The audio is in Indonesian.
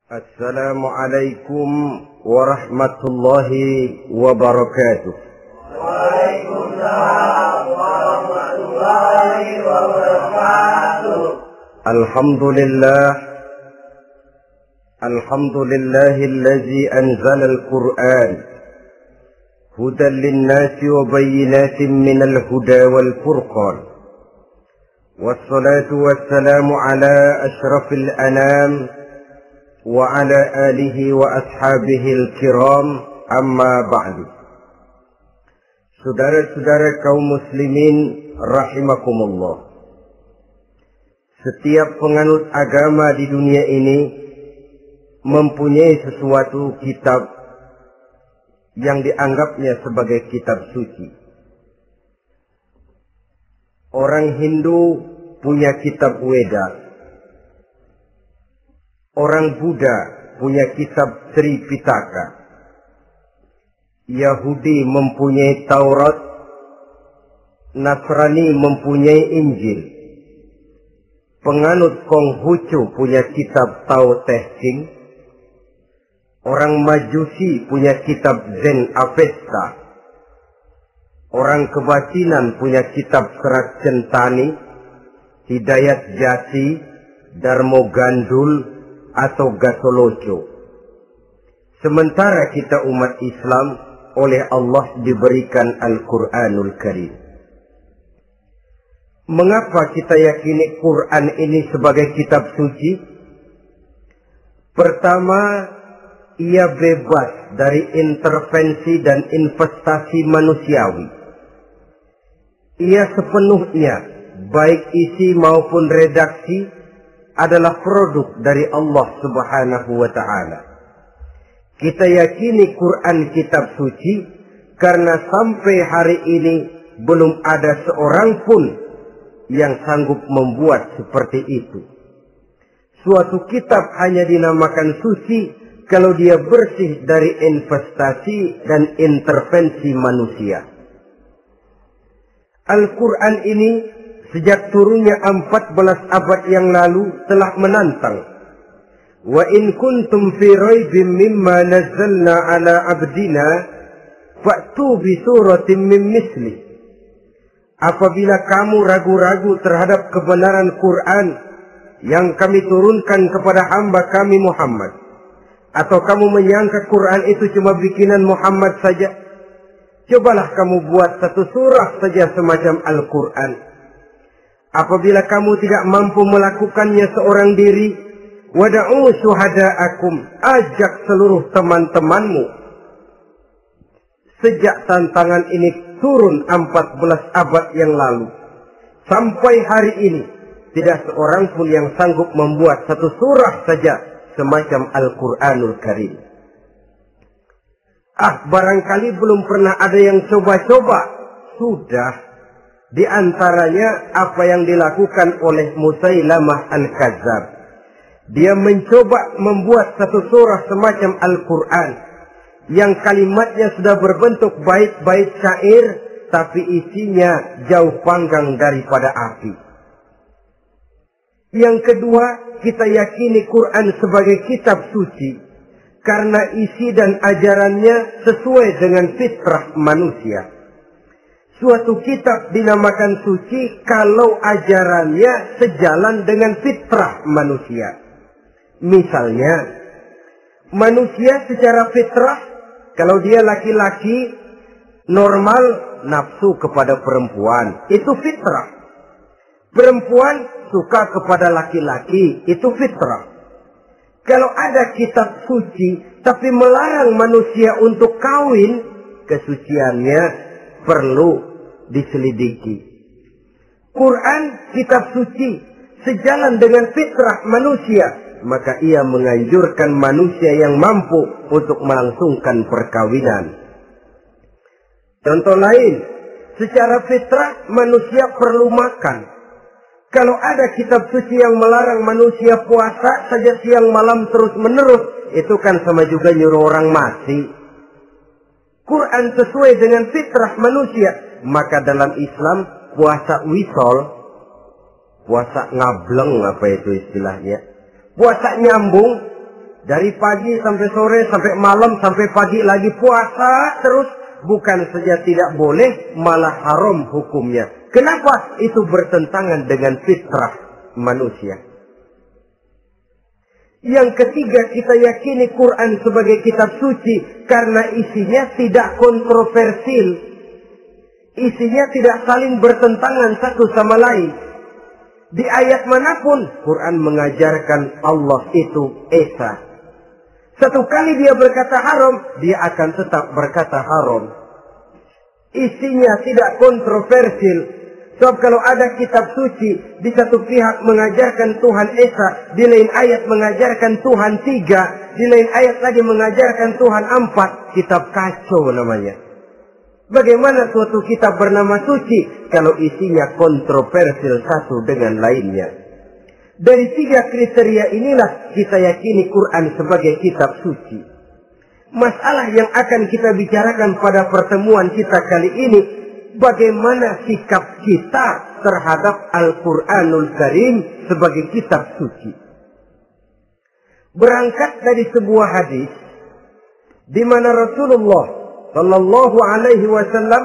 Assalamualaikum warahmatullahi wabarakatuh. Waalaikumsalam warahmatullahi wabarakatuh. Alhamdulillahillazi anzala al-Qur'an hudan lin-nasi wa bayyinatin minal huda wal furqan. Wassalatu wassalamu ala asyrafil anam wa ala alihi wa ashabihil kiram, amma ba'du. Saudara-saudara kaum muslimin rahimakumullah. Setiap penganut agama di dunia ini mempunyai sesuatu kitab yang dianggapnya sebagai kitab suci. Orang Hindu punya kitab Weda. Orang Buddha punya kitab Tripitaka. Yahudi mempunyai Taurat. Nasrani mempunyai Injil. Penganut Konghucu punya kitab Tao Te Ching. Orang Majusi punya kitab Zen Avesta. Orang Kebatinan punya kitab Serat Centani, Hidayat Jati, Darmo Gandul, atau Gatoloco. Sementara kita umat Islam oleh Allah diberikan Al-Quranul Karim. Mengapa kita yakini Quran ini sebagai kitab suci? Pertama, ia bebas dari intervensi dan investasi manusiawi. Ia sepenuhnya, baik isi maupun redaksi, adalah produk dari Allah Subhanahu wa ta'ala. Kita yakini Quran kitab suci karena sampai hari ini belum ada seorang pun yang sanggup membuat seperti itu. Suatu kitab hanya dinamakan suci kalau dia bersih dari investasi dan intervensi manusia. Al-Quran ini sejak turunnya 14 abad yang lalu telah menantang. Wa in kuntum fi raibin mimma nazzalna ala abdina fa'tu bi suratin min misli. Apabila kamu ragu-ragu terhadap kebenaran Quran yang kami turunkan kepada hamba kami Muhammad, atau kamu menyangka Quran itu cuma bikinan Muhammad saja, cobalah kamu buat satu surah saja semacam Al-Quran. Apabila kamu tidak mampu melakukannya seorang diri, wada'u syuhada'akum, ajak seluruh teman-temanmu. Sejak tantangan ini turun 14 abad yang lalu, sampai hari ini, tidak seorang pun yang sanggup membuat satu surah saja semacam Al-Quranul Karim. Barangkali belum pernah ada yang coba-coba. Sudah. Di antaranya apa yang dilakukan oleh Musailamah Al-Kadzab. Dia mencoba membuat satu surah semacam Al-Quran yang kalimatnya sudah berbentuk bait-bait syair, tapi isinya jauh panggang daripada api. Yang kedua, kita yakini Quran sebagai kitab suci karena isi dan ajarannya sesuai dengan fitrah manusia. Suatu kitab dinamakan suci kalau ajarannya sejalan dengan fitrah manusia. Misalnya, manusia secara fitrah, kalau dia laki-laki, normal nafsu kepada perempuan, itu fitrah. Perempuan suka kepada laki-laki, itu fitrah. Kalau ada kitab suci, tapi melarang manusia untuk kawin, kesuciannya perlu diselidiki. Quran kitab suci sejalan dengan fitrah manusia, maka ia menganjurkan manusia yang mampu untuk melangsungkan perkawinan. Contoh lain, secara fitrah manusia perlu makan. Kalau ada kitab suci yang melarang manusia puasa saja siang malam terus menerus, itu kan sama juga nyuruh orang mati. Quran sesuai dengan fitrah manusia. Maka dalam Islam puasa wisol, puasa ngableng apa itu istilahnya, puasa nyambung, Dari pagi sampai sore, sampai malam, sampai pagi lagi puasa terus. Bukan saja tidak boleh, malah haram hukumnya. Kenapa? Itu bertentangan dengan fitrah manusia. Yang ketiga, kita yakini Quran sebagai kitab suci karena isinya tidak kontroversial. Isinya tidak saling bertentangan satu sama lain. Di ayat manapun, Quran mengajarkan Allah itu Esa. Satu kali dia berkata haram, dia akan tetap berkata haram. Isinya tidak kontroversial. Sebab kalau ada kitab suci, di satu pihak mengajarkan Tuhan Esa, di lain ayat mengajarkan Tuhan 3, di lain ayat lagi mengajarkan Tuhan 4, kitab kacau namanya. Bagaimana suatu kitab bernama suci kalau isinya kontroversial satu dengan lainnya? Dari 3 kriteria inilah kita yakini Quran sebagai kitab suci. Masalah yang akan kita bicarakan pada pertemuan kita kali ini, bagaimana sikap kita terhadap Al-Quranul Karim sebagai kitab suci. Berangkat dari sebuah hadis di mana Rasulullah Sallallahu Alaihi Wasallam